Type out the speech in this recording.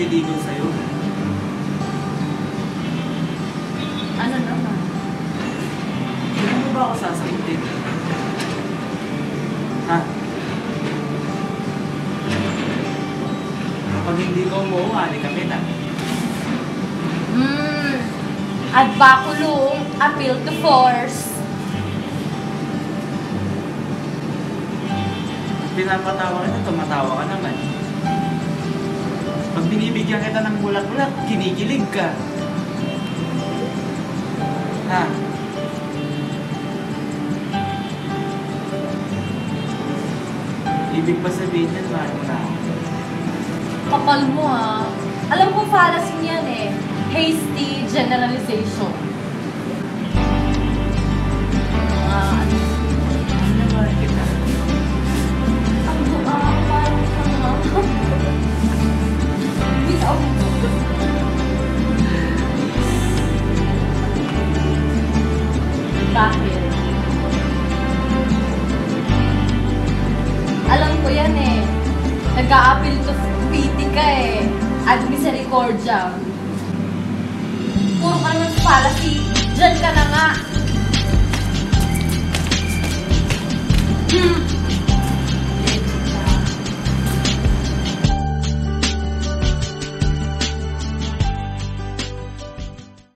naliligaw sa'yo. Ano naman? Hindi mo ba ako sasagutin? Ha? Kapag hindi ko umuha, halika kita. Ad baculum, appeal to force. Pinapatawa ka na, tumatawa ka naman. Pag binibigyan kita ng bulak-bulak, kinikilig ka. Ha? Ibig ba sabihin yan, mahal mo na ako? Kapal mo ah. Alam ko fallacy yan eh. Hasty generalization. Ano naman kita? ang buka, parang sama. Bitaw. Bakit? Alam ko yan eh. Nag-a-appeal to pity ka eh. Ad misericordia. Puro ka naman sa fallacy. Diyan ka na nga.